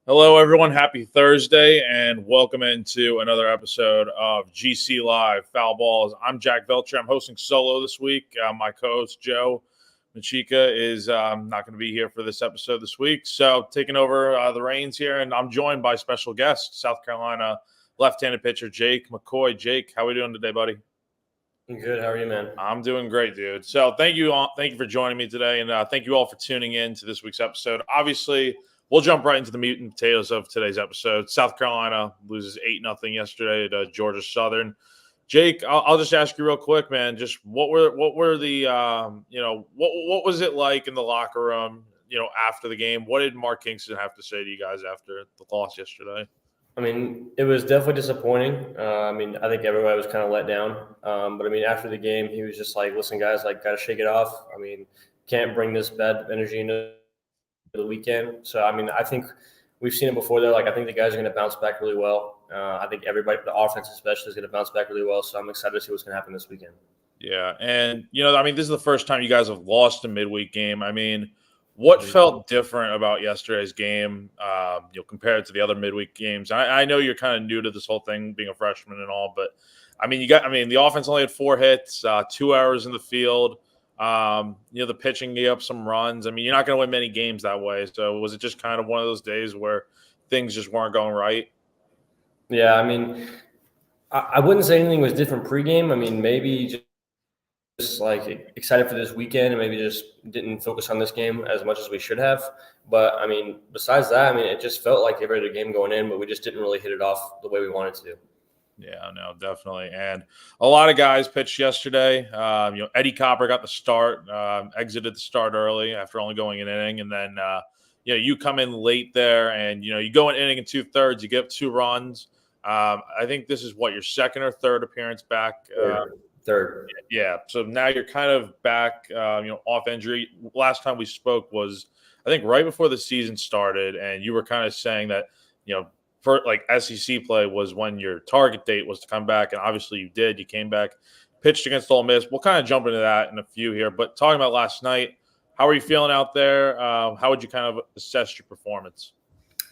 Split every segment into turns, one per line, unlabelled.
Hello, everyone. Happy Thursday, and welcome into another episode of GC Live Fowl Balls. I'm Jack Veltri. I'm hosting solo this week. My co-host, Joe Macheca, is not going to be here for this episode this week, so taking over the reins here, and I'm joined by special guest, South Carolina left-handed pitcher Jake McCoy. Jake, how are we doing today, buddy?
I'm good. How are you, man?
I'm doing great, dude. So thank you for joining me today, and thank you all for tuning in to this week's episode. Obviously, we'll jump right into the meat and potatoes of today's episode. South Carolina loses 8-0 yesterday to Georgia Southern. Jake, I'll just ask you real quick, man. Just what were the what was it like in the locker room? After the game, what did Mark Kingston have to say to you guys after the loss yesterday?
I mean, it was definitely disappointing. I think everybody was kind of let down. But after the game, he was just like, "Listen, guys, got to shake it off. Can't bring this bad energy into the weekend." So, I think we've seen it before though. I think the guys are going to bounce back really well. I think everybody, the offense especially, is going to bounce back really well. So I'm excited to see what's going to happen this weekend.
Yeah. And, this is the first time you guys have lost a midweek game. What felt different about yesterday's game, compared to the other midweek games? I know you're kind of new to this whole thing, being a freshman and all, but the offense only had 4 hits, 2 hours in the field. The pitching gave up some runs. You're not going to win many games that way. So was it just kind of one of those days where things just weren't going right?
Yeah, I wouldn't say anything was different pregame. Maybe just excited for this weekend and maybe just didn't focus on this game as much as we should have. But besides that, it just felt like a regular game going in, but we just didn't really hit it off the way we wanted to.
Yeah, no, definitely. And a lot of guys pitched yesterday. Eddie Copper got the start, exited the start early after only going an inning. And then, you come in late there and, you go an inning and 2/3, you give 2 runs. I think this is your second or third appearance back.
Third.
Yeah. So now you're kind of back, off injury. Last time we spoke was, I think, right before the season started. And you were kind of saying that, for SEC play was when your target date was to come back, and obviously you did. You came back, pitched against Ole Miss. We'll kind of jump into that in a few here, but talking about last night, how are you feeling out there? How would you kind of assess your performance?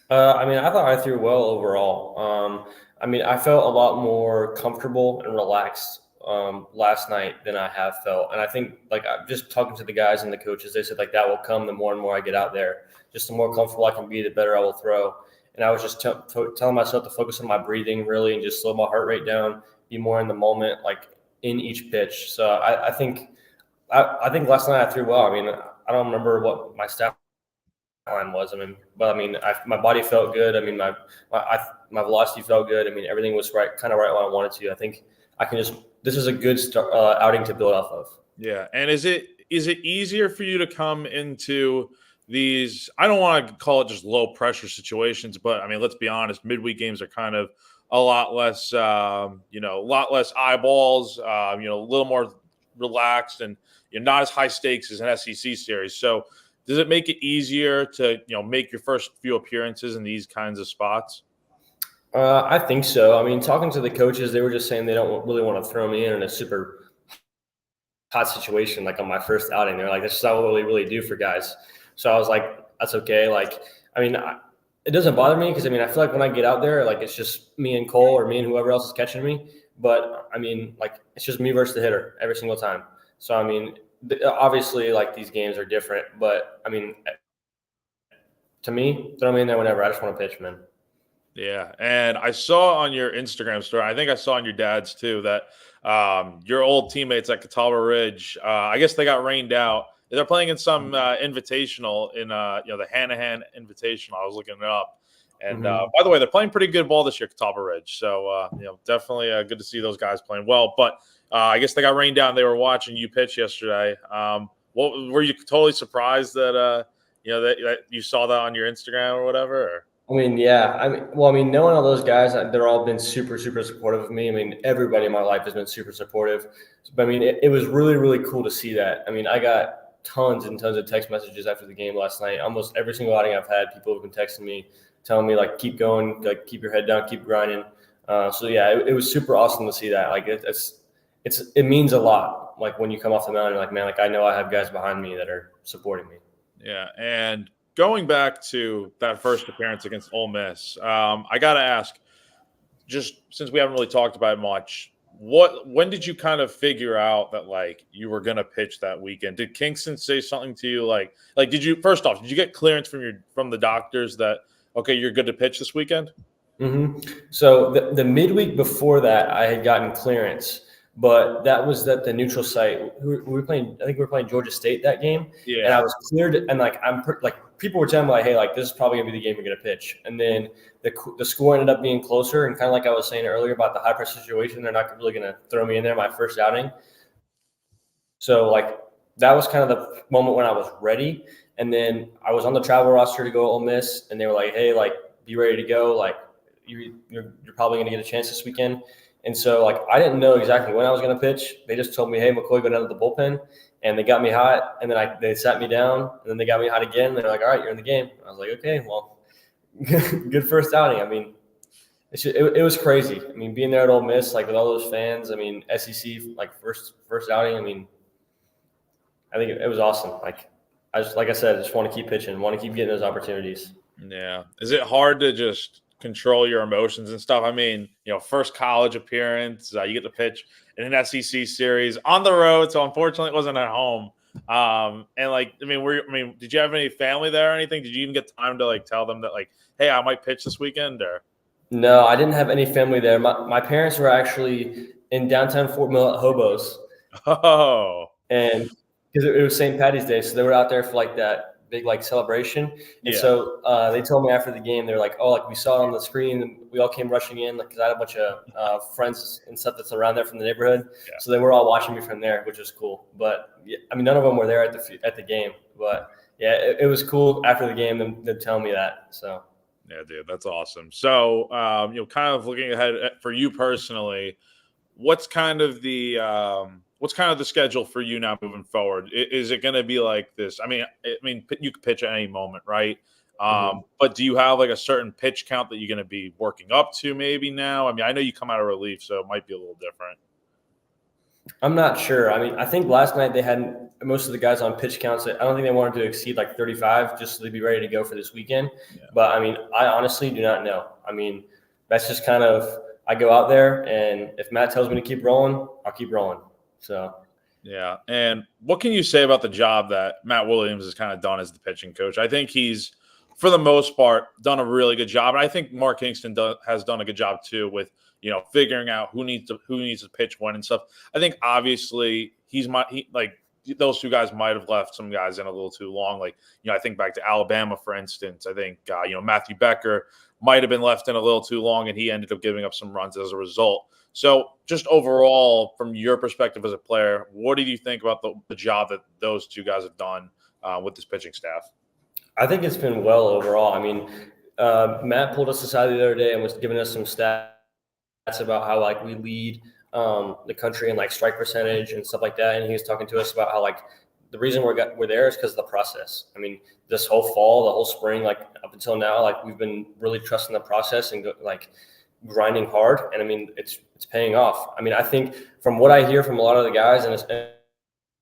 I thought I threw well overall. I felt a lot more comfortable and relaxed last night than I have felt, and I think I'm just talking to the guys and the coaches. They said that will come the more and more I get out there. Just the more comfortable I can be, the better I will throw. And I was just telling myself to focus on my breathing really and just slow my heart rate down, be more in the moment, in each pitch. So I think last night I threw well. I don't remember what my stat line was. My body felt good. My velocity felt good. Everything was kind of right when I wanted to. I think this is a good outing to build off of.
Yeah. And is it easier for you to come into these, I don't want to call it just low pressure situations, but let's be honest, midweek games are kind of a lot less, eyeballs, a little more relaxed and not as high stakes as an SEC series. So does it make it easier to, make your first few appearances in these kinds of spots?
I think so. Talking to the coaches, they were just saying they don't really want to throw me in a super hot situation on my first outing. They're like, that's not what we really do for guys. So I was like, that's okay. It doesn't bother me because, I feel like when I get out there, it's just me and Cole or me and whoever else is catching me. But, it's just me versus the hitter every single time. So, obviously, these games are different. But, to me, throw me in there whenever. I just want to pitch, man.
Yeah, and I saw on your Instagram story, I think I saw on your dad's too, that your old teammates at Catawba Ridge, I guess they got rained out. They're playing in some invitational in the Hanahan Invitational. I was looking it up, And by the way, they're playing pretty good ball this year, Catawba Ridge. So, definitely good to see those guys playing well. But I guess they got rained down. They were watching you pitch yesterday. Were you totally surprised that that you saw that on your Instagram or whatever? Or?
I mean, yeah. Knowing all those guys, they're all been super, super supportive of me. I mean, everybody in my life has been super supportive. But I mean, it was really, really cool to see that. I mean, I got tons and tons of text messages after the game last night. Almost every single outing I've had, people have been texting me, telling me like, keep going, like keep your head down, keep grinding. So yeah, it was super awesome to see that. Like it means a lot. Like when you come off the mound, you're like, man, like I know I have guys behind me that are supporting me.
Yeah, and going back to that first appearance against Ole Miss, I got to ask, just since we haven't really talked about it much, when did you kind of figure out that like you were going to pitch that weekend? Did Kingston say something to you like did you get clearance from the doctors that okay, you're good to pitch this weekend?
Mm-hmm. So the midweek before that, I had gotten clearance, but that was at the neutral site. We were playing. I think we were playing Georgia State that game,
Yeah.
and I was cleared. And like people were telling me like, hey, like this is probably gonna be the game you're gonna pitch. And then the score ended up being closer, and kind of like I was saying earlier about the high pressure situation, they're not really gonna throw me in there my first outing. So like that was kind of the moment when I was ready. And then I was on the travel roster to go to Ole Miss, and they were like, hey, like be ready to go, like. You're probably going to get a chance this weekend. And so, like, I didn't know exactly when I was going to pitch. They just told me, hey, McCoy, go down to the bullpen. And they got me hot. And then they sat me down. And then they got me hot again. They're like, all right, you're in the game. I was like, okay, well, good first outing. I mean, it was crazy. I mean, being there at Ole Miss, like, with all those fans, I mean, SEC, like, first outing, I mean, I think it was awesome. Like I said, I just want to keep pitching, want to keep getting those opportunities.
Yeah. Is it hard to just control your emotions and stuff? I mean, first college appearance, you get to pitch in an SEC series on the road, so unfortunately it wasn't at home. And like, did you have any family there or anything? Did you even get time to like tell them that like, hey, I might pitch this weekend? Or
no, I didn't have any family there. My parents were actually in downtown Fort Mill at Hobos.
Oh,
and because it was St. Patty's Day, so they were out there for like that big like celebration. And so they told me after the game, they're like, oh, like we saw it on the screen and we all came rushing in, like, cause I had a bunch of friends and stuff that's around there from the neighborhood. Yeah. So they were all watching me from there, which was cool. But yeah, I mean, none of them were there at the game, but yeah, it was cool after the game them telling me that. So
yeah, dude, that's awesome. So, kind of looking ahead for you personally, what's kind of the schedule for you now moving forward? Is it going to be like this? I mean, you could pitch at any moment, right? But do you have like a certain pitch count that you're going to be working up to maybe now? I mean, I know you come out of relief, so it might be a little different.
I'm not sure. I mean, I think last night they had most of the guys on pitch counts. I don't think they wanted to exceed like 35 just to be ready to go for this weekend. Yeah. But I mean, I honestly do not know. I mean, that's just kind of, I go out there and if Matt tells me to keep rolling, I'll keep rolling. So,
yeah. And what can you say about the job that Matt Williams has kind of done as the pitching coach? I think he's, for the most part, done a really good job. And I think Mark Kingston has done a good job too with, figuring out who needs to pitch when and stuff. I think obviously those two guys might have left some guys in a little too long. Like, I think back to Alabama, for instance. I think, Matthew Becker might have been left in a little too long, and he ended up giving up some runs as a result. So just overall, from your perspective as a player, what do you think about the job that those two guys have done with this pitching staff?
I think it's been well overall. I mean, Matt pulled us aside the other day and was giving us some stats about how like we lead the country in like strike percentage and stuff like that. And he was talking to us about how like the reason we're there is because of the process. I mean, this whole fall, the whole spring, like up until now, like we've been really trusting the process and grinding hard. And I mean, it's paying off. I mean, I think from what I hear from a lot of the guys, and it's,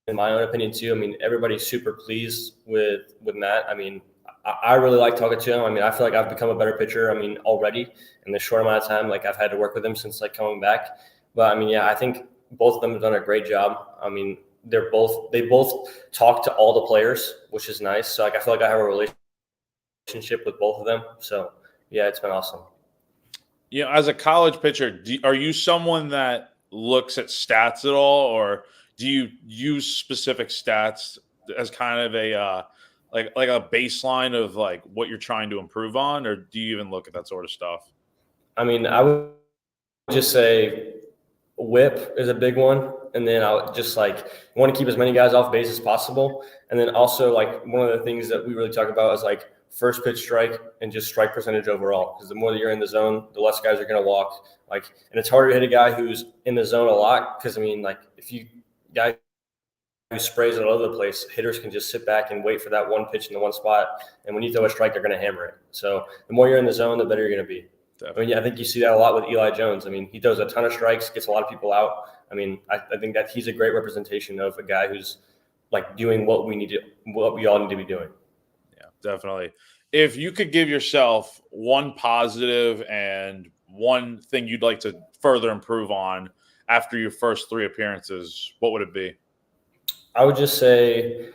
in my own opinion too, I mean, everybody's super pleased with Matt. I mean, I really like talking to him. I mean, I feel like I've become a better pitcher. I mean, already in the short amount of time, like I've had to work with him since like coming back. But I mean, yeah, I think both of them have done a great job. I mean, they both talk to all the players, which is nice. So like, I feel like I have a relationship with both of them. So yeah, it's been awesome.
As a college pitcher, are you someone that looks at stats at all, or do you use specific stats as kind of like a baseline of like what you're trying to improve on, or do you even look at that sort of stuff?
I mean, I would just say whip is a big one. And then I would just like want to keep as many guys off base as possible. And then also like one of the things that we really talk about is like first pitch strike and just strike percentage overall. Because the more that you're in the zone, the less guys are going to walk. Like, and it's harder to hit a guy who's in the zone a lot. Because I mean, like if you guy who sprays all over the place, hitters can just sit back and wait for that one pitch in the one spot. And when you throw a strike, they're going to hammer it. So the more you're in the zone, the better you're going to be. Definitely. I mean, I think you see that a lot with Eli Jones. I mean, he throws a ton of strikes, gets a lot of people out. I mean, I think that he's a great representation of a guy who's like doing what we all need to be doing.
Yeah, definitely. If you could give yourself one positive and one thing you'd like to further improve on after your first 3 appearances, what would it be?
I would just say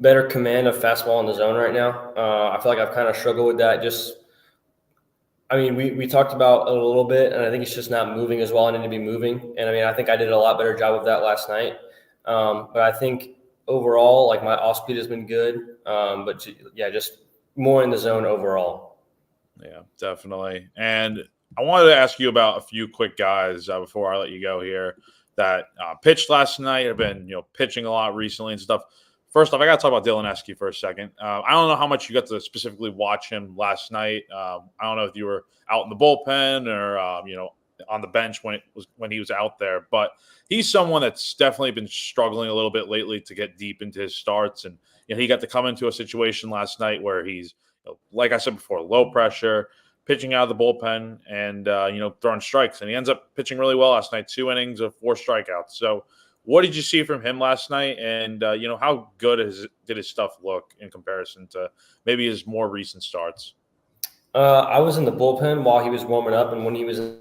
better command of fastball in the zone right now. I feel like I've kind of struggled with that. I mean, we talked about it a little bit, and I think it's just not moving as well. I need to be moving. And I mean, I think I did a lot better job of that last night. But I think overall, like my off speed has been good. But yeah, just more in the zone overall.
Yeah, definitely. And I wanted to ask you about a few quick guys before I let you go here that pitched last night. Have been, pitching a lot recently and stuff. First off, I got to talk about Luedecke for a second. I don't know how much you got to specifically watch him last night. I don't know if you were out in the bullpen or on the bench when he was out there, but he's someone that's definitely been struggling a little bit lately to get deep into his starts. And he got to come into a situation last night where he's, like I said before, low pressure, pitching out of the bullpen, and throwing strikes. And he ends up pitching really well last night. 2 innings of 4 strikeouts. So, what did you see from him last night? And, how good did his stuff look in comparison to maybe his more recent starts?
I was in the bullpen while he was warming up and when he was in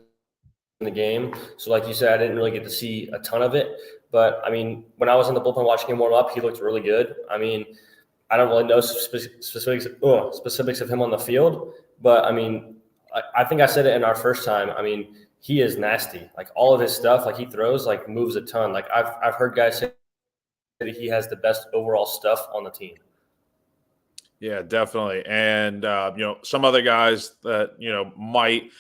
the game. So like you said, I didn't really get to see a ton of it. But, I mean, when I was in the bullpen watching him warm up, he looked really good. I mean, I don't really know specifics of him on the field. But, I mean, I think I said it in our first time. I mean, he is nasty. Like all of his stuff, like he throws, like moves a ton. Like I've heard guys say that he has the best overall stuff on the team.
Yeah, definitely. And, some other guys that, might,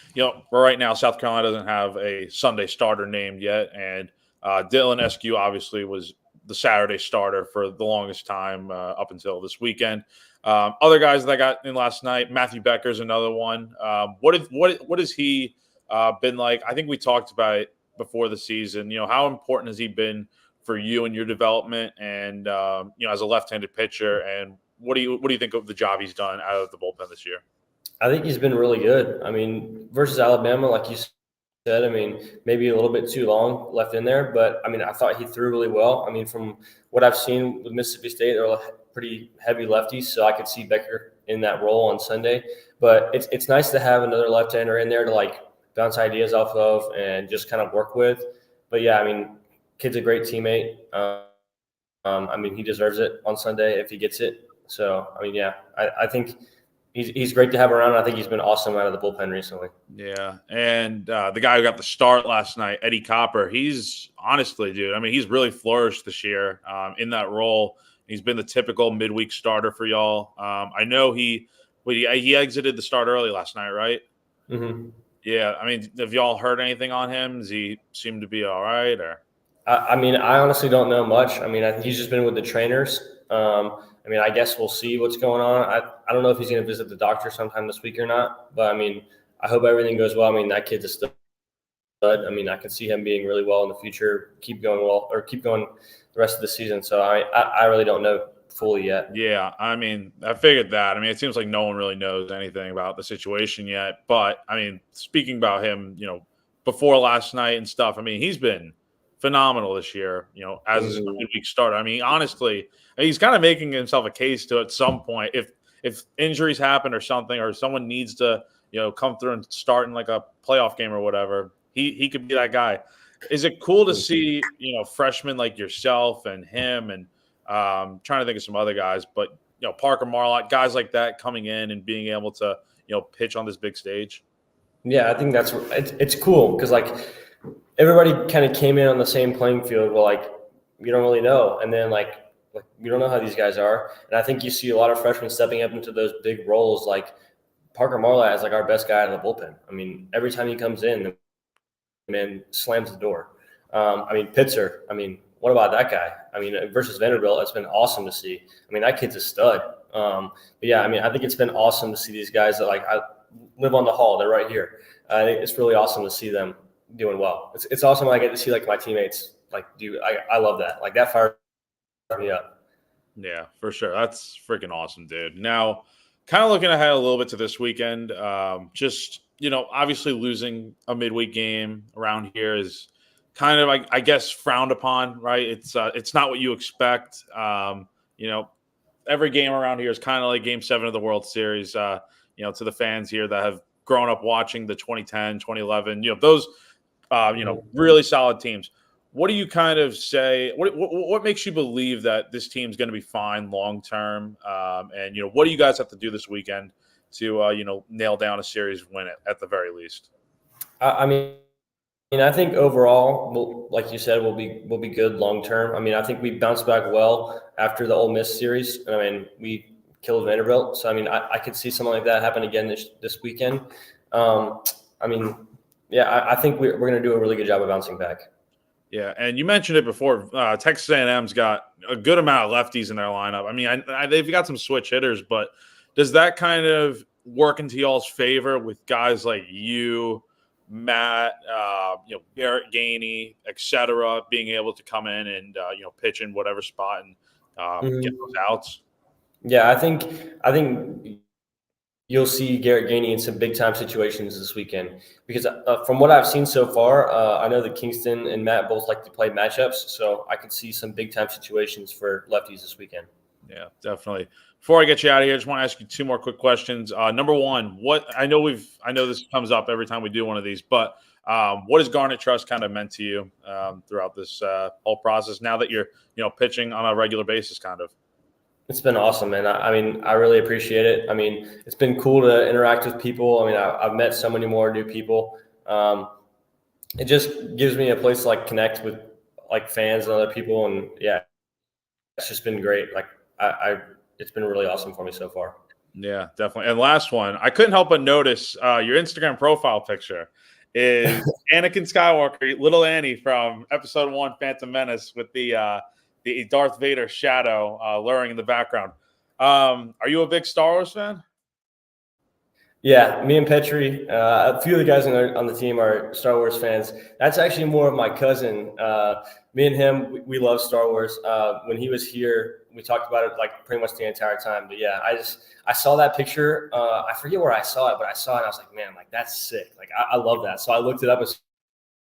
right now, South Carolina doesn't have a Sunday starter named yet. And Dylan Eskew obviously was the Saturday starter for the longest time up until this weekend. Other guys that I got in last night, Matthew Becker's another one. What has he been like? I think we talked about it before the season. How important has he been for you and your development and, as a left-handed pitcher? And what do you think of the job he's done out of the bullpen this year?
I think he's been really good. I mean, versus Alabama, like you said, I mean, maybe a little bit too long left in there, but I mean, I thought he threw really well. I mean, from what I've seen with Mississippi State, they're pretty heavy lefties, so I could see Becker in that role on Sunday. But it's nice to have another left-hander in there to like bounce ideas off of and just kind of work with. But yeah, I mean, kid's a great teammate. I mean, he deserves it on Sunday if he gets it. So, I mean, yeah, I think he's great to have around. I think he's been awesome out of the bullpen recently.
Yeah, and the guy who got the start last night, Eddie Copper, he's honestly, dude, I mean, he's really flourished this year in that role. He's been the typical midweek starter for y'all. I know he exited the start early last night, right?
Mm-hmm.
Yeah, I mean, have y'all heard anything on him? Does he seem to be all right? Or
I mean, I honestly don't know much. I mean, he's just been with the trainers. I mean, I guess we'll see what's going on. I don't know if he's going to visit the doctor sometime this week or not. But, I mean, I hope everything goes well. I mean, that kid's a stud. I mean, I can see him being really well in the future, keep going the rest of the season. So, I really don't know fully yet.
Yeah, I mean, I figured that. I mean, it seems like no one really knows anything about the situation yet. But, I mean, speaking about him, before last night and stuff, I mean, he's been phenomenal this year, as a midweek starter. I mean, honestly, he's kind of making himself a case to at some point. If injuries happen or something, or someone needs to, come through and start in like a playoff game or whatever, he could be that guy. Is it cool to see, freshmen like yourself and him and trying to think of some other guys, but, Parker Marlott, guys like that coming in and being able to, pitch on this big stage?
Yeah, I think it's cool because like everybody kind of came in on the same playing field. Well, like we don't really know, and then like we don't know how these guys are. And I think you see a lot of freshmen stepping up into those big roles. Like Parker Marlett is like our best guy out of the bullpen. I mean, every time he comes in, the man slams the door. I mean, Pitzer, I mean, what about that guy? I mean, versus Vanderbilt, it's been awesome to see. I mean, that kid's a stud. But yeah, I mean, I think it's been awesome to see these guys that I live on the hall. They're right here. I think it's really awesome to see them doing well. It's awesome when I get to see my teammates do. I love that. That fires me up.
Yeah, for sure. That's freaking awesome, dude. Now, kind of looking ahead a little bit to this weekend, just, obviously losing a midweek game around here is kind of, I guess, frowned upon, right? It's not what you expect. Every game around here is kind of like Game 7 of the World Series, to the fans here that have grown up watching the 2010, 2011, those, really solid teams. What do you kind of say? What makes you believe that this team's going to be fine long term? And what do you guys have to do this weekend to nail down a series win at the very least?
I mean, I think overall, like you said, we'll be good long term. I mean, I think we bounced back well after the Ole Miss series. I mean, we killed Vanderbilt, so I mean, I could see something like that happen again this weekend. I mean, yeah, I think we're going to do a really good job of bouncing back.
Yeah, and you mentioned it before. Texas A&M's got a good amount of lefties in their lineup. I mean, they've got some switch hitters, but does that kind of work into y'all's favor with guys like you, Matt, Garrett Gainey, etc., being able to come in and pitch in whatever spot and get those outs?
Yeah, I think you'll see Garrett Gainey in some big-time situations this weekend because from what I've seen so far, I know that Kingston and Matt both like to play matchups, so I could see some big-time situations for lefties this weekend.
Yeah, definitely. Before I get you out of here, I just want to ask you two more quick questions. Number one, I know this comes up every time we do one of these, but what has Garnet Trust kind of meant to you throughout this whole process now that you're pitching on a regular basis, kind of?
It's been awesome, man. I mean, I really appreciate it. I mean, it's been cool to interact with people. I mean, I've met so many more new people. It just gives me a place to connect with fans and other people, and yeah, it's just been great. It's been really awesome for me so far.
Yeah, definitely. And last one, I couldn't help but notice your Instagram profile picture is Anakin Skywalker, little Annie from Episode 1, Phantom Menace, with the Darth Vader shadow luring in the background. Are you a big Star Wars fan?
Yeah, me and Petri, a few of the guys on the team are Star Wars fans. That's actually more of my cousin. Me and him, we love Star Wars. When he was here, we talked about it pretty much the entire time. But yeah, I saw that picture. I forget where I saw it, but I saw it and I was like, man, that's sick. I love that. So I looked it up as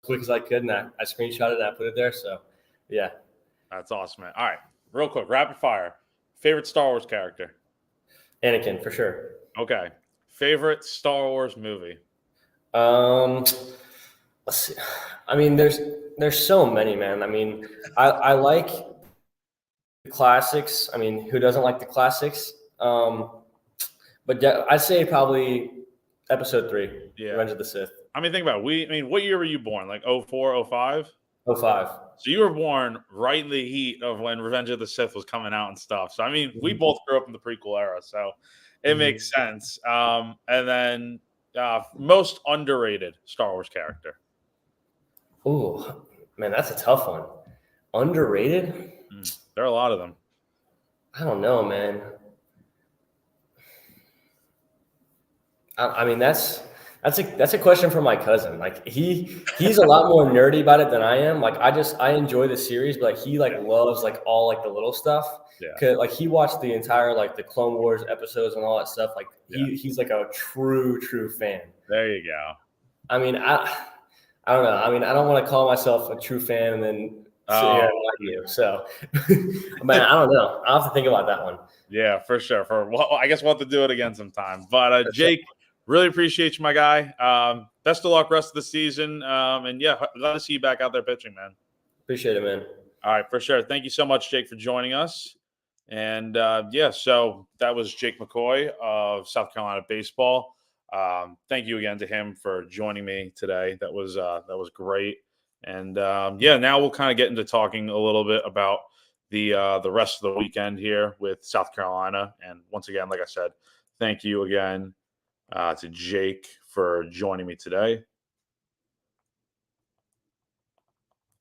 quick as I could and I screenshotted it and I put it there. So yeah.
That's awesome, man. All right, real quick, rapid fire. Favorite Star Wars character?
Anakin, for sure.
Okay. Favorite Star Wars movie?
Let's see. I mean, there's so many, man. I mean, I like the classics. I mean, who doesn't like the classics? But I'd say probably Episode 3, Revenge of the Sith.
I mean, think about it. What year were you born? 04, 05?
05.
So you were born right in the heat of when Revenge of the Sith was coming out and stuff. So, I mean, we both grew up in the prequel era, so it makes sense. And then most underrated Star Wars character?
Ooh, man, that's a tough one. Underrated?
There are a lot of them.
I don't know, man. I mean, that's a question for my cousin. He's a lot more nerdy about it than I am. I enjoy the series, but he loves all the little stuff.
Yeah.
'Cause, he watched the entire the Clone Wars episodes and all that stuff. He's a true fan.
There you go.
I mean, I don't know. I mean, I don't want to call myself a true fan and then sit here and lie to you. So, man, I don't know. I'll have to think about that one.
Yeah, for sure. I guess we'll have to do it again sometime. But Jake, really appreciate you, my guy. Best of luck rest of the season. And yeah, glad to see you back out there pitching, man.
Appreciate it, man.
All right, for sure. Thank you so much, Jake, for joining us. And so that was Jake McCoy of South Carolina Baseball. Thank you again to him for joining me today. That was great. And now we'll kind of get into talking a little bit about the rest of the weekend here with South Carolina. And once again, like I said, thank you again to Jake for joining me today.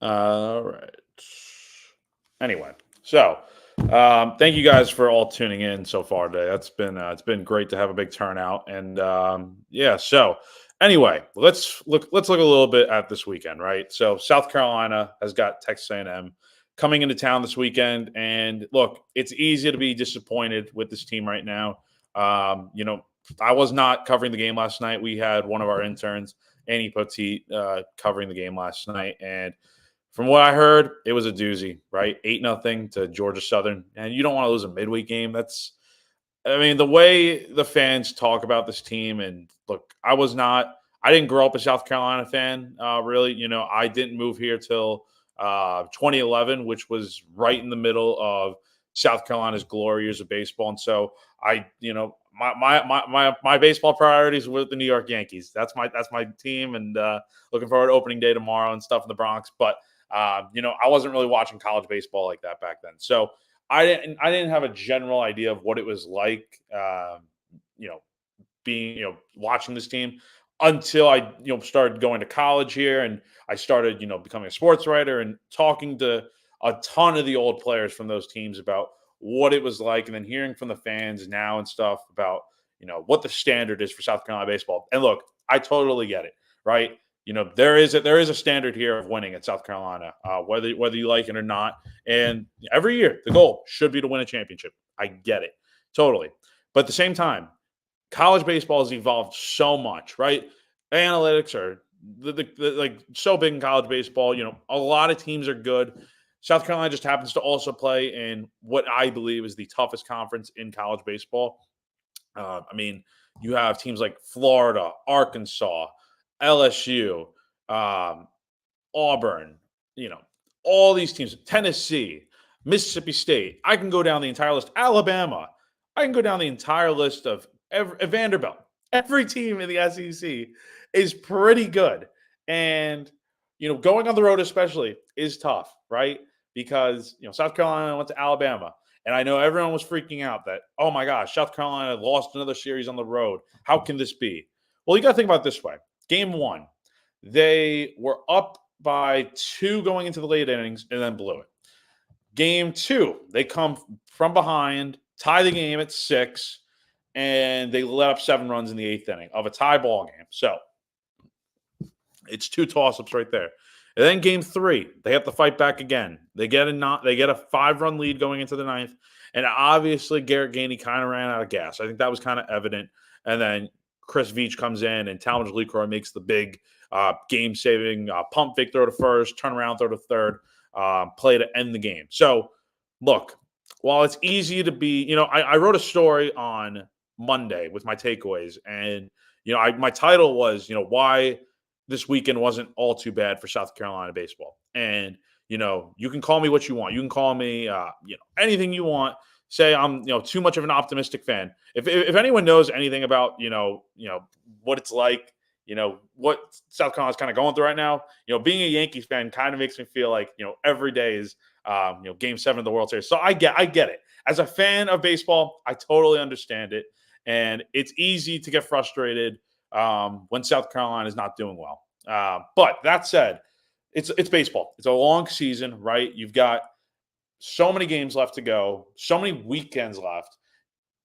All right. Anyway, so thank you guys for all tuning in so far today. That's been it's been great to have a big turnout, and yeah. So anyway, let's look a little bit at this weekend, right? So South Carolina has got Texas A&M coming into town this weekend, and look, it's easy to be disappointed with this team right now. I was not covering the game last night. We had one of our interns, Annie Poteet, covering the game last night, and from what I heard, it was a doozy, right? 8-0 to Georgia Southern. And you don't want to lose a midweek game. The way the fans talk about this team, and look, I didn't grow up a South Carolina fan, really. I didn't move here till 2011, which was right in the middle of South Carolina's glory years of baseball. And so my baseball priorities were the New York Yankees. That's my team, and looking forward to opening day tomorrow and stuff in the Bronx. But I wasn't really watching college baseball like that back then. So I didn't have a general idea of what it was like, being, watching this team until I, started going to college here, and I started, becoming a sports writer and talking to a ton of the old players from those teams about what it was like, and then hearing from the fans now and stuff about, what the standard is for South Carolina baseball. And look, I totally get it, right? There is a standard here of winning at South Carolina, whether you like it or not. And every year, the goal should be to win a championship. I get it, totally. But at the same time, college baseball has evolved so much, right? Analytics are like so big in college baseball. A lot of teams are good. South Carolina just happens to also play in what I believe is the toughest conference in college baseball. You have teams like Florida, Arkansas, LSU, Auburn, all these teams, Tennessee, Mississippi State. I can go down the entire list. Alabama. I can go down the entire list of Vanderbilt. Every team in the SEC is pretty good. And, going on the road especially is tough, right? Because, South Carolina went to Alabama. And I know everyone was freaking out that, oh my gosh, South Carolina lost another series on the road. How can this be? Well, you got to think about it this way. Game 1, they were up by 2 going into the late innings and then blew it. Game 2, they come from behind, tie the game at 6, and they let up 7 runs in the 8th inning of a tie ball game. So it's 2 toss-ups right there. And then game 3, they have to fight back again. They get a 5-run lead going into the 9th, and obviously Garrett Gainey kind of ran out of gas. I think that was kind of evident. And then Chris Veach comes in, and Talmadge LeCroy makes the big game-saving pump fake throw to first, turnaround throw to third, play to end the game. So, look, while it's easy to be, I wrote a story on Monday with my takeaways, and my title was, why this weekend wasn't all too bad for South Carolina baseball. And you can call me what you want. You can call me anything you want. Say I'm too much of an optimistic fan. If anyone knows anything about what it's like, what South Carolina's kind of going through right now, being a Yankees fan kind of makes me feel like every day is Game 7 of the World Series. So I get it. As a fan of baseball, I totally understand it, and it's easy to get frustrated when South Carolina is not doing well. But that said, it's baseball. It's a long season, right? You've got so many games left to go, so many weekends left.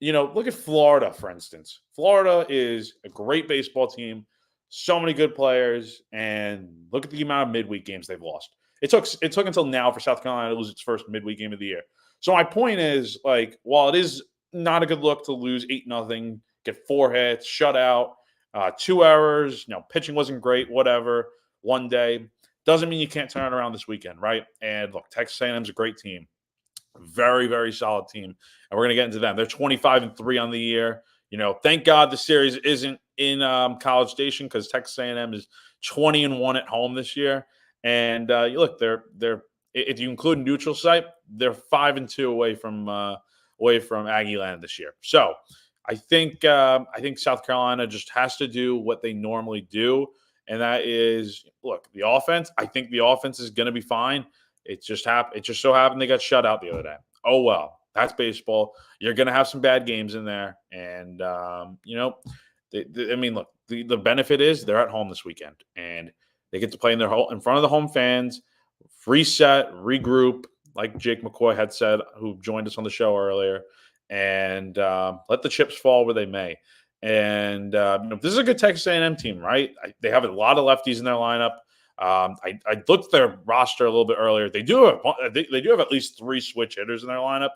Look at Florida, for instance. Florida is a great baseball team, so many good players, and look at the amount of midweek games they've lost. It took until now for South Carolina to lose its first midweek game of the year. So my point is, while it is not a good look to lose 8-0, get 4 hits, shut out, 2 errors, pitching wasn't great, whatever, one day, doesn't mean you can't turn it around this weekend, right? And look, Texas A&M is a great team. Very, very solid team. And we're going to get into them. They're 25-3 on the year. Thank God the series isn't in College Station, because Texas A&M is 20-1 at home this year. And look, they're if you include neutral site, they're 5-2 away from Aggie Land this year. So I think South Carolina just has to do what they normally do, and that is, look, the offense. I think the offense is going to be fine. It just so happened they got shut out the other day. Oh well, that's baseball. You're gonna have some bad games in there, and I mean, look, the benefit is they're at home this weekend, and they get to play in in front of the home fans, reset, regroup, like Jake McCoy had said, who joined us on the show earlier, and let the chips fall where they may. And this is a good Texas A&M team, right? They have a lot of lefties in their lineup. I looked at their roster a little bit earlier. They do have at least 3 switch hitters in their lineup,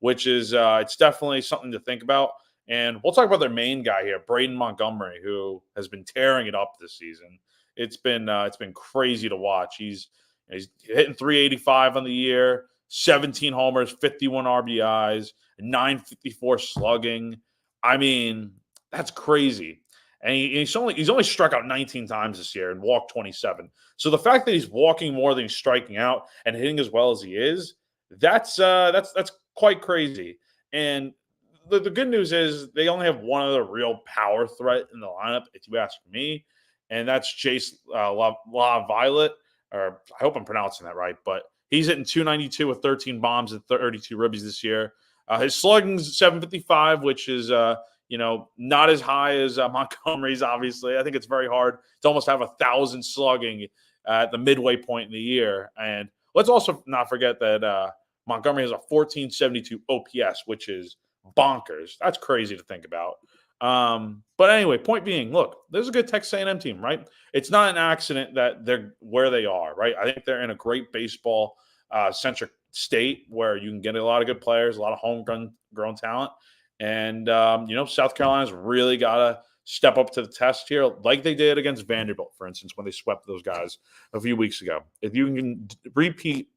which is it's definitely something to think about. And we'll talk about their main guy here, Braden Montgomery, who has been tearing it up this season. It's been crazy to watch. He's hitting 385 on the year, 17 homers, 51 RBIs, 954 slugging. I mean, that's crazy. And he's only struck out 19 times this year and walked 27. So the fact that he's walking more than he's striking out and hitting as well as he is, that's quite crazy. And the good news is they only have one other real power threat in the lineup, if you ask me, and that's Chase La Violet, or I hope I'm pronouncing that right, but he's hitting 292 with 13 bombs and 32 ribbies this year. His slugging's 755, which is not as high as Montgomery's, obviously. I think it's very hard to almost have 1,000 slugging at the midway point in the year. And let's also not forget that Montgomery has a 1472 OPS, which is bonkers. That's crazy to think about. But anyway, point being, look, there's a good Texas A&M team, right? It's not an accident that they're where they are, right? I think they're in a great baseball centric state where you can get a lot of good players, a lot of homegrown talent. And, South Carolina's really got to step up to the test here, like they did against Vanderbilt, for instance, when they swept those guys a few weeks ago. If you can repeat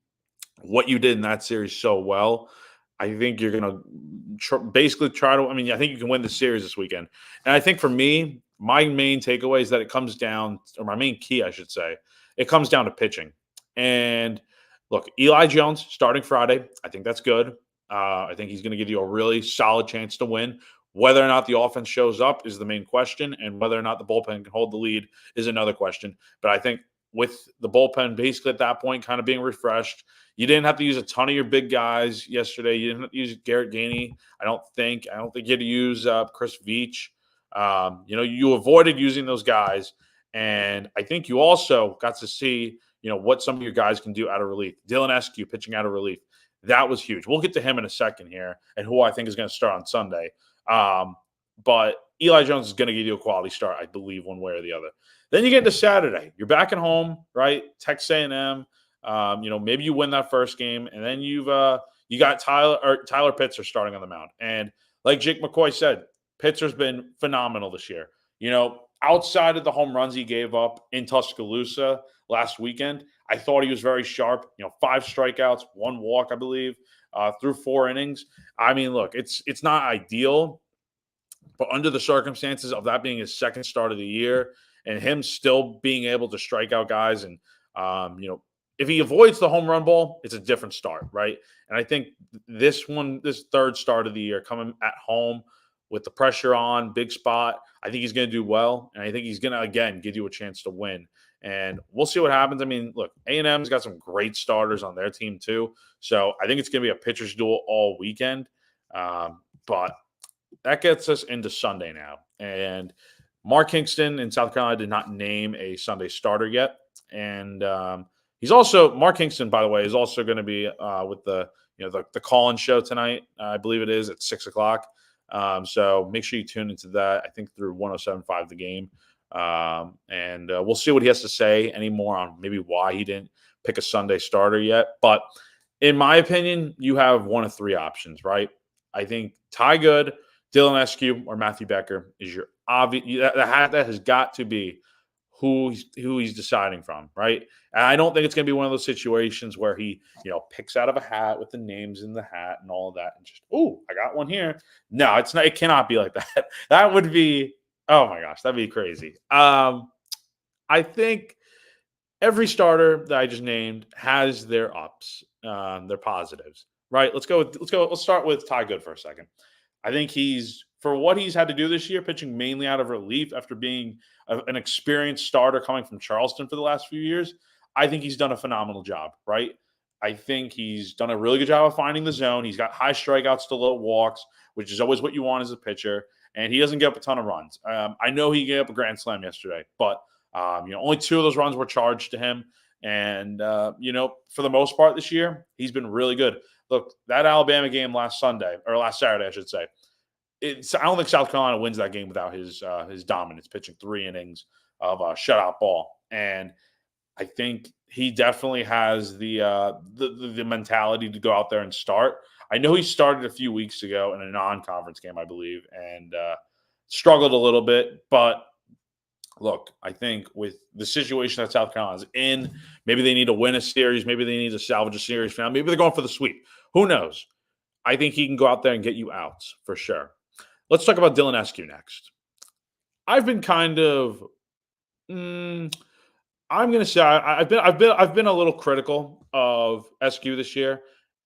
what you did in that series so well, I think you're going to basically try to – I think you can win the series this weekend. And I think for me, my main takeaway is that it comes down – or my main key, I should say, it comes down to pitching. And, look, Eli Jones starting Friday, I think that's good. I think he's going to give you a really solid chance to win. Whether or not the offense shows up is the main question, and whether or not the bullpen can hold the lead is another question. But I think with the bullpen basically at that point kind of being refreshed, you didn't have to use a ton of your big guys yesterday. You didn't have to use Garrett Gainey. I don't think you had to use Chris Veach. You avoided using those guys, and I think you also got to see what some of your guys can do out of relief. Dylan Eskew pitching out of relief. That was huge. We'll get to him in a second here and who I think is going to start on Sunday. But Eli Jones is going to give you a quality start, I believe, one way or the other. Then you get into Saturday. You're back at home, right? Texas A&M. Maybe you win that first game, and then you got Tyler Pitzer starting on the mound. And like Jake McCoy said, Pitzer's been phenomenal this year. Outside of the home runs he gave up in Tuscaloosa last weekend, I thought he was very sharp. 5 strikeouts, 1 walk, I believe, through 4 innings. I mean, look, it's not ideal, but under the circumstances of that being his second start of the year and him still being able to strike out guys and, if he avoids the home run ball, it's a different start, right? And I think this third start of the year coming at home with the pressure on, big spot, I think he's going to do well. And I think he's going to, again, give you a chance to win. And we'll see what happens. I mean, look, A&M's got some great starters on their team too. So I think it's going to be a pitcher's duel all weekend. But that gets us into Sunday now. And Mark Kingston in South Carolina did not name a Sunday starter yet. And Mark Kingston, by the way, is also going to be with the call-in show tonight. I believe it is at 6:00. So make sure you tune into that. I think through 107.5 The Game. And we'll see what he has to say anymore on maybe why he didn't pick a Sunday starter yet. But in my opinion, you have one of 3 options, right? I think Ty Good, Dylan Eskew, or Matthew Becker is your obvious. That has got to be who he's deciding from, right? And I don't think it's going to be one of those situations where he, picks out of a hat with the names in the hat and all of that and just, I got one here. No, it's not. It cannot be like that. That would be, oh my gosh, that'd be crazy. I think every starter that I just named has their ups, their positives, right? Let's start with Ty Good for a second. I think for what he's had to do this year, pitching mainly out of relief after being an experienced starter coming from Charleston for the last few years, I think he's done a phenomenal job, right? I think he's done a really good job of finding the zone. He's got high strikeouts to low walks, which is always what you want as a pitcher. And he doesn't give up a ton of runs. I know he gave up a grand slam yesterday, but only 2 of those runs were charged to him. And for the most part this year, he's been really good. Look, that Alabama game last Saturday, I should say. I don't think South Carolina wins that game without his dominance, pitching 3 innings of shutout ball. And I think he definitely has the mentality to go out there and start. I know he started a few weeks ago in a non-conference game, I believe, and struggled a little bit. But look, I think with the situation that South Carolina's in, maybe they need to win a series, maybe they need to salvage a series now, maybe they're going for the sweep. Who knows? I think he can go out there and get you outs for sure. Let's talk about Dylan Eskew next. I've been kind of, I'm going to say I've been a little critical of Eskew this year,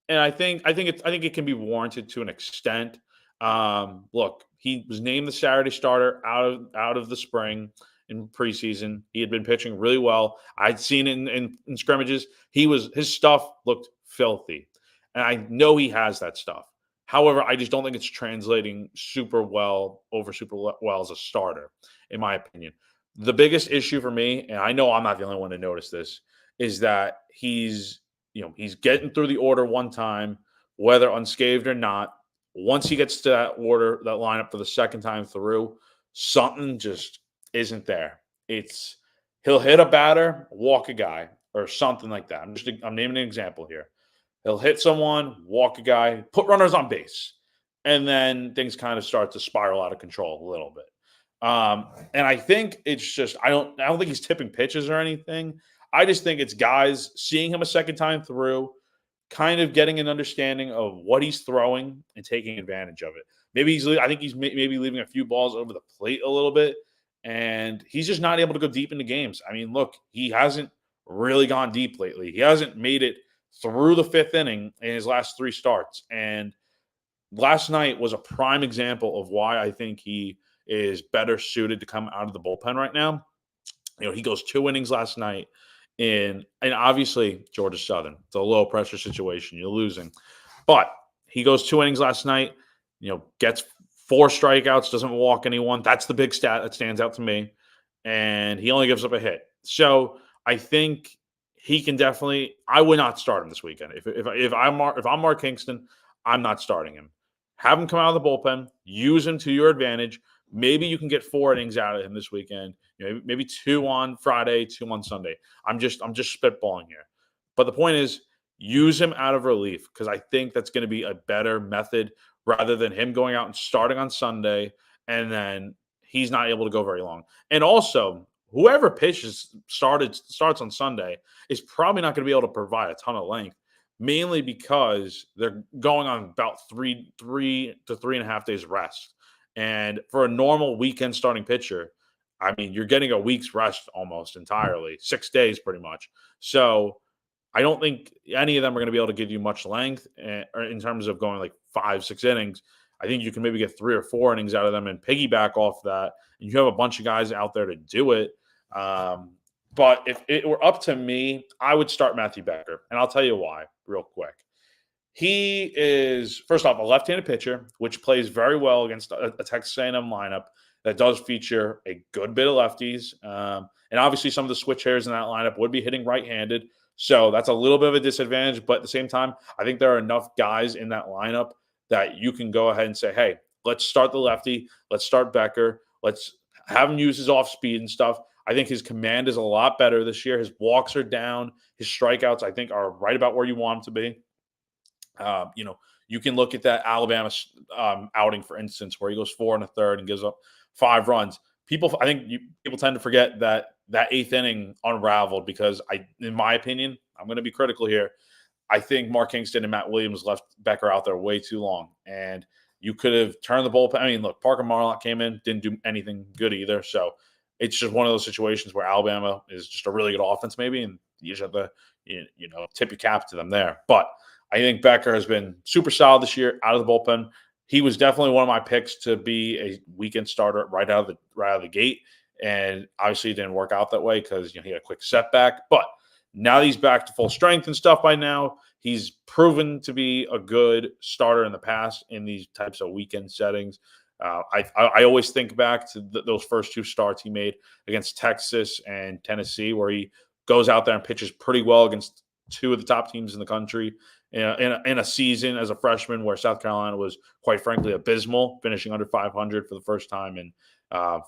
and I think it can be warranted to an extent. Look, he was named the Saturday starter out of the spring in preseason. He had been pitching really well. I'd seen it in scrimmages. His stuff looked filthy, and I know he has that stuff. However, I just don't think it's translating super well as a starter, in my opinion. The biggest issue for me, and I know I'm not the only one to notice this, is that he's getting through the order one time, whether unscathed or not. Once he gets to that lineup for the second time through, something just isn't there. He'll hit a batter, walk a guy, or something like that. I'm naming an example here. He'll hit someone, walk a guy, put runners on base, and then things kind of start to spiral out of control a little bit. And I think it's just I don't think he's tipping pitches or anything. I just think it's guys seeing him a second time through, kind of getting an understanding of what he's throwing and taking advantage of it. I think he's maybe leaving a few balls over the plate a little bit, and he's just not able to go deep into games. I mean, look, he hasn't really gone deep lately. He hasn't made it through the 5th inning in his last 3 starts. And last night was a prime example of why I think he is better suited to come out of the bullpen right now. He goes 2 innings last night and obviously Georgia Southern. It's a low pressure situation. You're losing. But he goes 2 innings last night, gets 4 strikeouts, doesn't walk anyone. That's the big stat that stands out to me. And he only gives up a hit. So I think he can definitely. I would not start him this weekend. If I'm Mark Kingston, I'm not starting him. Have him come out of the bullpen. Use him to your advantage. Maybe you can get 4 innings out of him this weekend. Maybe 2 on Friday, 2 on Sunday. I'm just spitballing here. But the point is, use him out of relief because I think that's going to be a better method rather than him going out and starting on Sunday and then he's not able to go very long. And also, whoever pitches starts on Sunday is probably not going to be able to provide a ton of length, mainly because they're going on about 3 to 3.5 days rest. And for a normal weekend starting pitcher, I mean, you're getting a week's rest almost entirely, 6 days pretty much. So I don't think any of them are going to be able to give you much length in terms of going like 5-6 innings. I think you can maybe get 3 or 4 innings out of them and piggyback off that. And you have a bunch of guys out there to do it. But if it were up to me, I would start Matthew Becker. And I'll tell you why real quick. He is, first off, a left-handed pitcher, which plays very well against a Texas A&M lineup that does feature a good bit of lefties. And obviously some of the switch hitters in that lineup would be hitting right-handed. So that's a little bit of a disadvantage. But at the same time, I think there are enough guys in that lineup that you can go ahead and say, hey, let's start the lefty. Let's start Becker. Let's have him use his off-speed and stuff. I think his command is a lot better this year. His walks are down. His strikeouts, I think, are right about where you want them to be. You can look at that Alabama outing, for instance, where he goes 4 1/3 and gives up 5 runs. People tend to forget that 8th inning unraveled because in my opinion, I'm going to be critical here. I think Mark Kingston and Matt Williams left Becker out there way too long, and you could have turned the bullpen. I mean, look, Parker Marlock came in, didn't do anything good either. So it's just one of those situations where Alabama is just a really good offense, maybe, and you just have to, tip your cap to them there. But I think Becker has been super solid this year out of the bullpen. He was definitely one of my picks to be a weekend starter right out of the gate, and obviously it didn't work out that way because he had a quick setback. But Now that he's back to full strength and stuff by now, he's proven to be a good starter in the past in these types of weekend settings. I always think back to those first two starts he made against Texas and Tennessee, where he goes out there and pitches pretty well against two of the top teams in the country in a season as a freshman where South Carolina was, quite frankly, abysmal, finishing under 500 for the first time in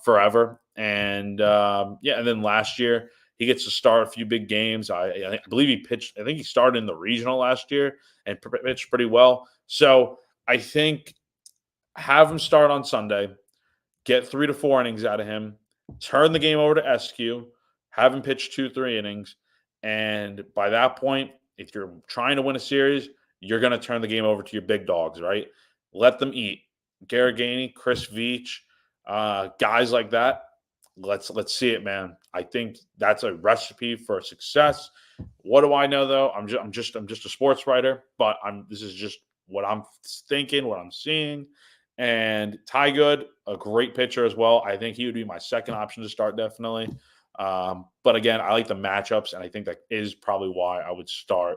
forever. And and then last year he gets to start a few big games. I believe he pitched. I think he started in the regional last year and pitched pretty well. So I think have him start on Sunday, get 3 to 4 innings out of him, turn the game over to SQ, have him pitch 2-3 innings, and by that point, if you're trying to win a series, you're going to turn the game over to your big dogs, right? Let them eat. Garagani, Chris Veach, guys like that. Let's see it, man. I think that's a recipe for success. What do I know though? I'm just a sports writer, but this is just what I'm thinking, what I'm seeing. And Ty Good, a great pitcher as well. I think he would be my second option to start definitely. But again, I like the matchups, and I think that is probably why I would start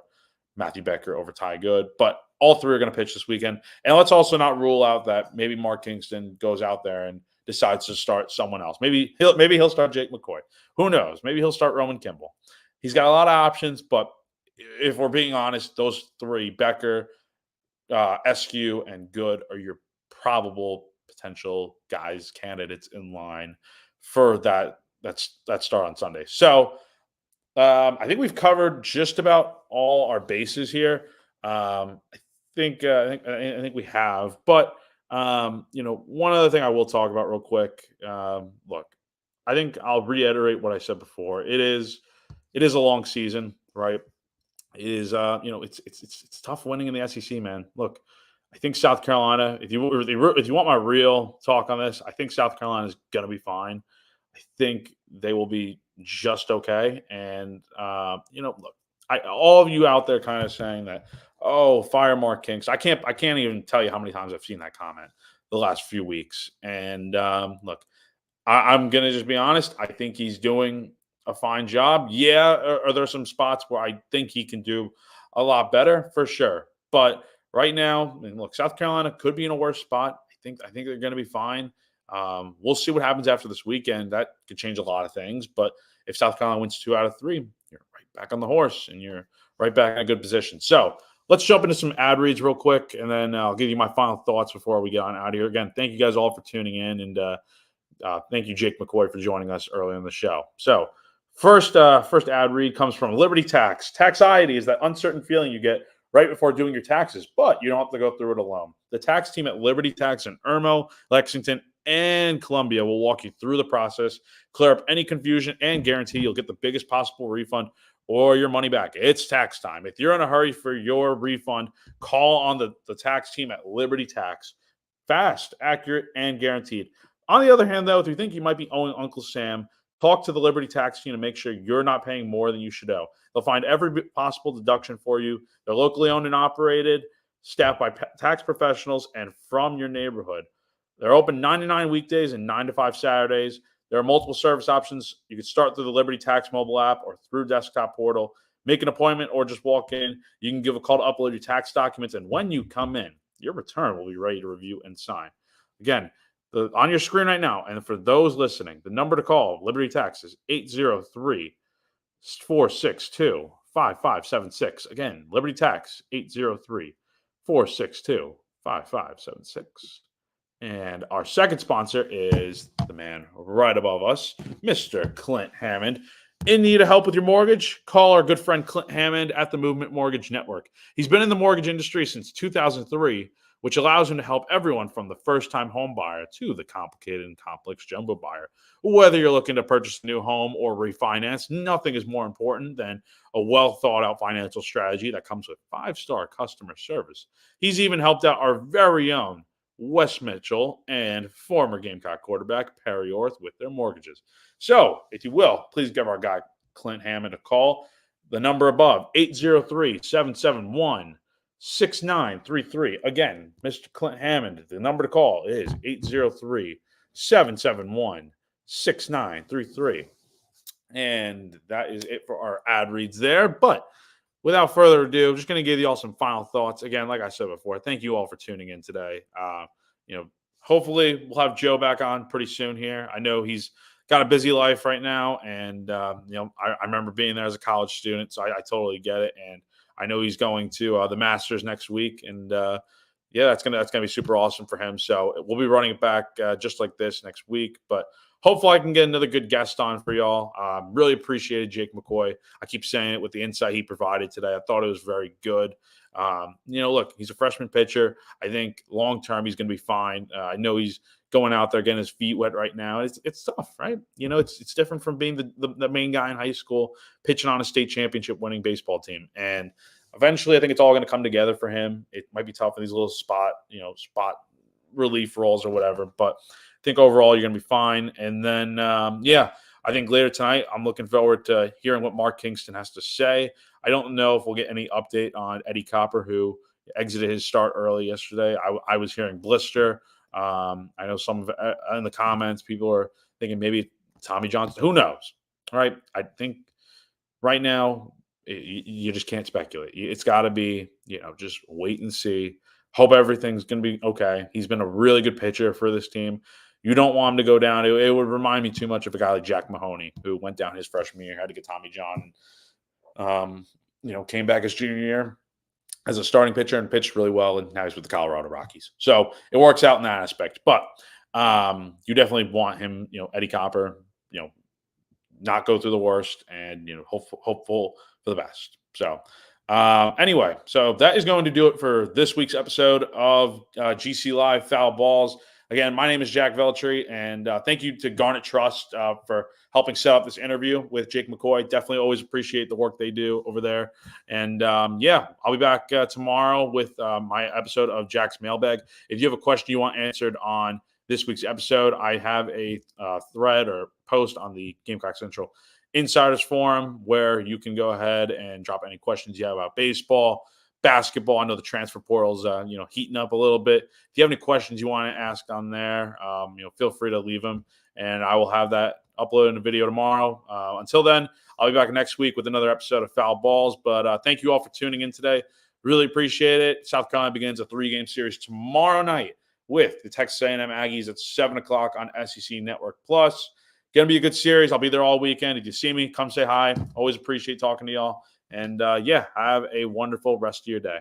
Matthew Becker over Ty Good. But all three are going to pitch this weekend. And let's also not rule out that maybe Mark Kingston goes out there and decides to start someone else. Maybe he'll start Jake McCoy. Who knows? Maybe he'll start Roman Kimball. He's got a lot of options, but if we're being honest, those three, Becker, SQ, and Good, are your probable potential candidates in line for that start on Sunday. So I think we've covered just about all our bases here. I think we have, but one other thing I will talk about real quick. Look, I think I'll reiterate what I said before. It is a long season, right? It is, it's tough winning in the SEC, man. Look, I think South Carolina, if you want my real talk on this, I think South Carolina is going to be fine. I think they will be just okay. And, look, all of you out there kind of saying that, oh, fire Mark Kinks. I can't even tell you how many times I've seen that comment the last few weeks. And look, I'm going to just be honest. I think he's doing a fine job. Yeah, are there some spots where I think he can do a lot better? For sure. But right now, look, South Carolina could be in a worse spot. I think they're going to be fine. We'll see what happens after this weekend. That could change a lot of things. But if South Carolina wins 2 out of 3, you're right back on the horse and you're right back in a good position. So let's jump into some ad reads real quick, and then I'll give you my final thoughts before we get on out of here. Again, thank you guys all for tuning in, and thank you, Jake McCoy, for joining us early in the show. So first ad read comes from Liberty Tax. Taxiety is that uncertain feeling you get right before doing your taxes, but you don't have to go through it alone. The tax team at Liberty Tax in Irmo, Lexington, and Columbia will walk you through the process, clear up any confusion, and guarantee you'll get the biggest possible refund or your money back. It's tax time. If you're in a hurry for your refund, call on the tax team at Liberty Tax. Fast, accurate, and guaranteed. On the other hand, though, if you think you might be owing Uncle Sam, talk to the Liberty Tax team to make sure you're not paying more than you should owe. They'll find every possible deduction for you. They're locally owned and operated, staffed by tax professionals, and from your neighborhood. They're open 99 weekdays and 9 to 5 Saturdays. There are multiple service options. You can start through the Liberty Tax mobile app or through desktop portal. Make an appointment or just walk in. You can give a call to upload your tax documents, and when you come in, your return will be ready to review and sign. Again, on your screen right now, and for those listening, the number to call Liberty Tax is 803-462-5576. Again, Liberty Tax, 803-462-5576. And our second sponsor is the man right above us, Mr. Clint Hammond. In need of help with your mortgage? Call our good friend Clint Hammond at the Movement Mortgage Network. He's been in the mortgage industry since 2003, which allows him to help everyone from the first-time home buyer to the complicated and complex jumbo buyer. Whether you're looking to purchase a new home or refinance, nothing is more important than a well-thought-out financial strategy that comes with 5-star customer service. He's even helped out our very own Wes Mitchell and former Gamecock quarterback Perry Orth with their mortgages. So, if you will, please give our guy Clint Hammond a call. The number above, 803-771-6933. Again, Mr. Clint Hammond, the number to call is 803-771-6933. And that is it for our ad reads there. But without further ado, I'm just going to give you all some final thoughts. Again, like I said before, thank you all for tuning in today. You know, hopefully we'll have Joe back on pretty soon here. I know he's got a busy life right now, and you know, I remember being there as a college student, so I totally get it. And I know he's going to the Masters next week, and yeah, that's gonna be super awesome for him. So we'll be running it back just like this next week, but. Hopefully, I can get another good guest on for y'all. Really appreciated Jake McCoy. I keep saying it with the insight he provided today. I thought it was very good. You know, look, he's a freshman pitcher. I think long term he's going to be fine. I know he's going out there getting his feet wet right now. It's tough, right? You know, it's different from being the main guy in high school, pitching on a state championship winning baseball team. And eventually, I think it's all going to come together for him. It might be tough in these little spot relief roles or whatever, but I think overall you're going to be fine. And then, yeah, I think later tonight I'm looking forward to hearing what Mark Kingston has to say. I don't know if we'll get any update on Eddie Copper, who exited his start early yesterday. I was hearing blister. I know some of in the comments people are thinking maybe Tommy Johnson. Who knows? All right. I think right now you just can't speculate. It's got to be, just wait and see. Hope everything's going to be okay. He's been a really good pitcher for this team. You don't want him to go down. It would remind me too much of a guy like Jack Mahoney, who went down his freshman year, had to get Tommy John, came back his junior year as a starting pitcher and pitched really well, and now he's with the Colorado Rockies. So it works out in that aspect. But you definitely want him, Eddie Copper, not go through the worst and, hopeful for the best. So anyway, so that is going to do it for this week's episode of GC Live Fowl Balls. Again, my name is Jack Veltri, and thank you to Garnet Trust for helping set up this interview with Jake McCoy. Definitely always appreciate the work they do over there. And yeah, I'll be back tomorrow with my episode of Jack's Mailbag. If you have a question you want answered on this week's episode, I have a thread or post on the Gamecock Central Insiders Forum where you can go ahead and drop any questions you have about baseball, basketball. I know the transfer portal's heating up a little bit. If you have any questions you want to ask on there, feel free to leave them, and I will have that uploaded in a video tomorrow. Until then, I'll be back next week with another episode of Foul Balls. But thank you all for tuning in today. Really appreciate it. South Carolina begins a 3-game series tomorrow night with the Texas A&M Aggies at 7:00 on SEC Network Plus. Going to be a good series. I'll be there all weekend. If you see me, come say hi. Always appreciate talking to y'all. And, yeah, have a wonderful rest of your day.